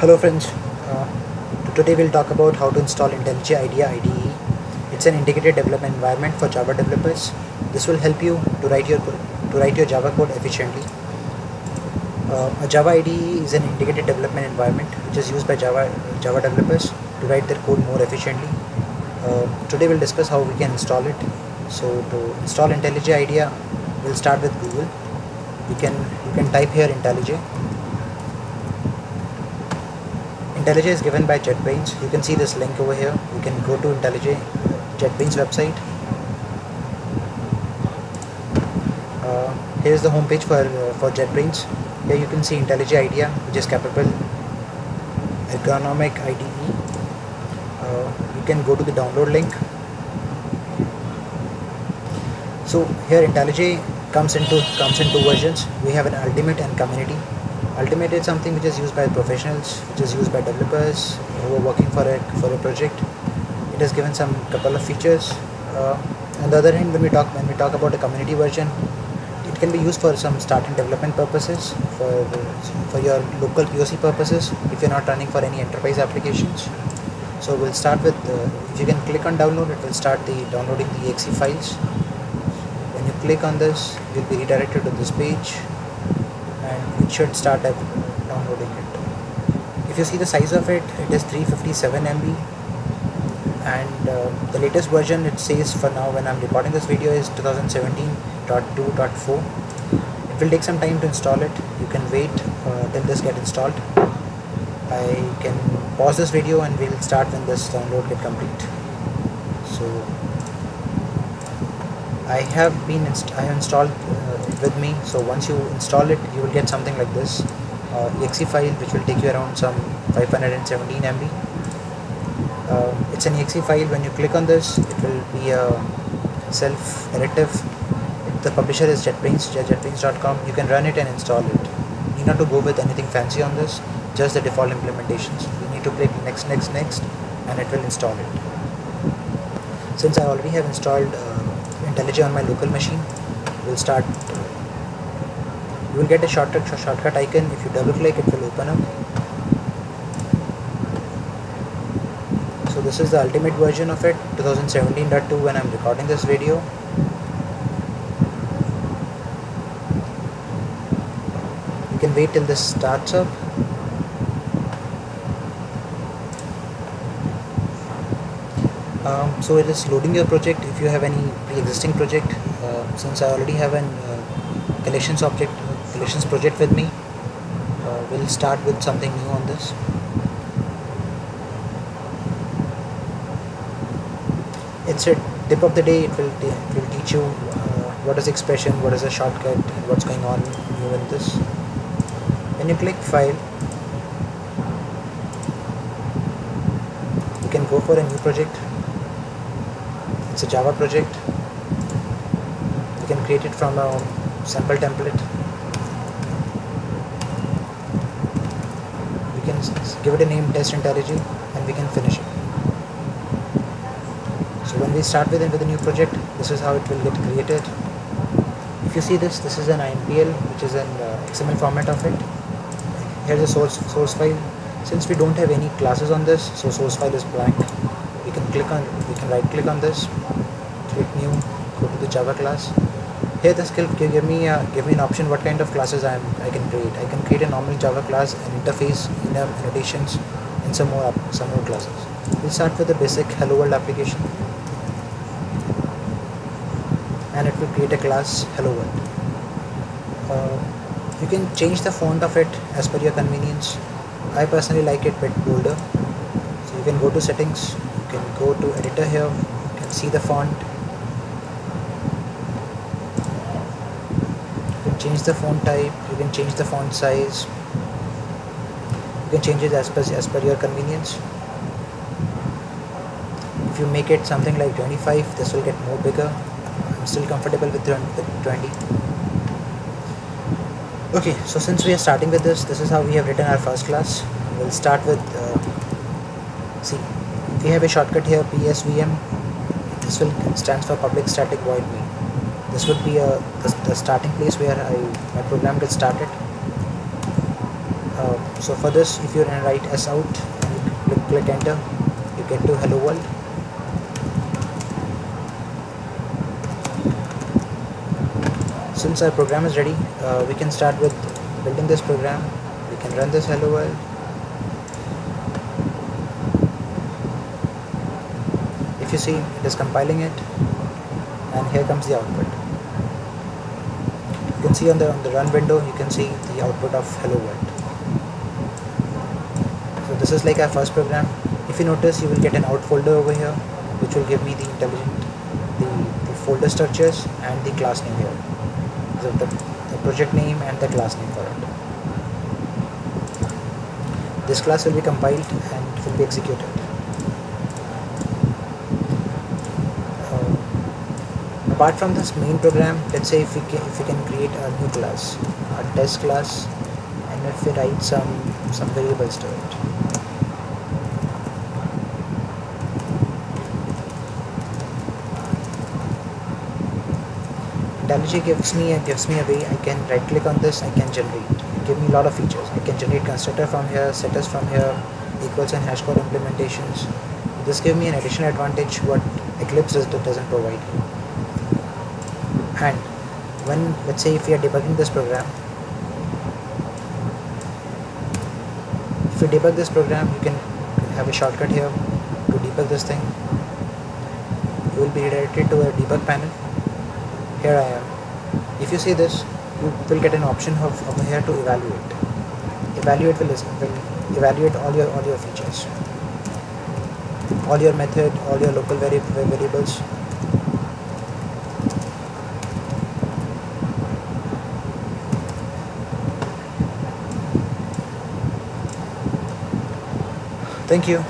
Hello friends, today we'll talk about how to install IntelliJ IDE. It's an integrated development environment for Java developers. This will help you to write your Java code efficiently. A Java IDE is an integrated development environment which is used by Java developers to write their code more efficiently. Today we'll discuss how we can install it. So to install IntelliJ IDEA, we'll start with Google. You can type here IntelliJ. IntelliJ is given by JetBrains. You can see this link over here. You can go to IntelliJ JetBrains website. Here's the homepage for JetBrains. Here you can see IntelliJ IDEA, which is capable ergonomic IDE. You can go to the download link. So here IntelliJ comes in two versions. We have an Ultimate and Community. Ultimate is something which is used by professionals, which is used by developers who are working for a project. It has given some couple of features. On the other hand, when we talk about a community version, it can be used for some starting development purposes, for your local POC purposes, if you're not running for any enterprise applications. So we'll start with, if you can click on download, it will start downloading the exe files. When you click on this, you'll be redirected to this page, and it should start downloading it. If you see the size of it, it is 357 MB, and the latest version, it says for now when I'm recording this video, is 2017.2.4. It will take some time to install it. You can wait till this gets installed. I can pause this video and we'll start when this download gets complete. So I have installed with me. So once you install it, you will get something like this exe file, which will take you around some 517 MB. It's an exe file. When you click on this, it will be a self-directive. The publisher is JetBrains, jetbrains.com. You can run it and install it. You need not to go with anything fancy on this, just the default implementations. You need to click next, and it will install it. Since I already have installed IntelliJ on my local machine, we'll start. You will get a shortcut icon. If you double click, it will open up. So this is the ultimate version of it, 2017.2 when I'm recording this video. You can wait till this starts up. So it is loading your project. If you have any pre-existing project, since I already have an collections project with me, we'll start with something new on this. It's a tip of the day. It will teach you what is expression, what is a shortcut, and what's going on new in this. When you click file, you can go for a new project. It's a Java project. You can create it from a sample template. We can give it a name, test IntelliJ, and we can finish it. So when we start with a new project, this is how it will get created. If you see this is an IMPL, which is an XML format of it. Here's the source file. Since we don't have any classes on this, so source file is blank. We can right click on this, click new, go to the Java class. Here this will give me an option what kind of classes I can create. I can create a normal Java class, an interface, annotations, and some more classes. We'll start with the basic Hello World application, and it will create a class Hello World. You can change the font of it as per your convenience. I personally like it a bit bolder. So you can go to settings, you can go to editor here, you can see the font. You can change the font type, you can change the font size. You can change it as per your convenience. If you make it something like 25, this will get more bigger. I'm still comfortable with 20. Okay, so since we are starting with this is how we have written our first class. We'll start with, see, we have a shortcut here, PSVM. This stands for public static void main. This would be the starting place where my program gets started. So for this, if you write S out and you click enter, you get to hello world. Since our program is ready, we can start with building this program. We can run this hello world. If you see, it is compiling it, and here comes the output. You can see on the run window, you can see the output of hello world. So this is like our first program. If you notice, you will get an out folder over here, which will give me the the folder structures and the class name here. So the project name and the class name for it. This class will be compiled and will be executed. Apart from this main program, let's say if we can create a new class, a test class, and if we write some variables to it. IntelliJ gives me a way. I can right click on this, I can generate. Give me a lot of features. I can generate constructor from here, setters from here, equals and hash code implementations. This gives me an additional advantage what Eclipse doesn't provide. And when, let's say if we are debugging this program, if you debug this program, you can have a shortcut here to debug this thing. You will be redirected to a debug panel. Here I am. If you see this, you will get an option over here to evaluate. Evaluate will evaluate all your features, all your method, all your local variables. Thank you.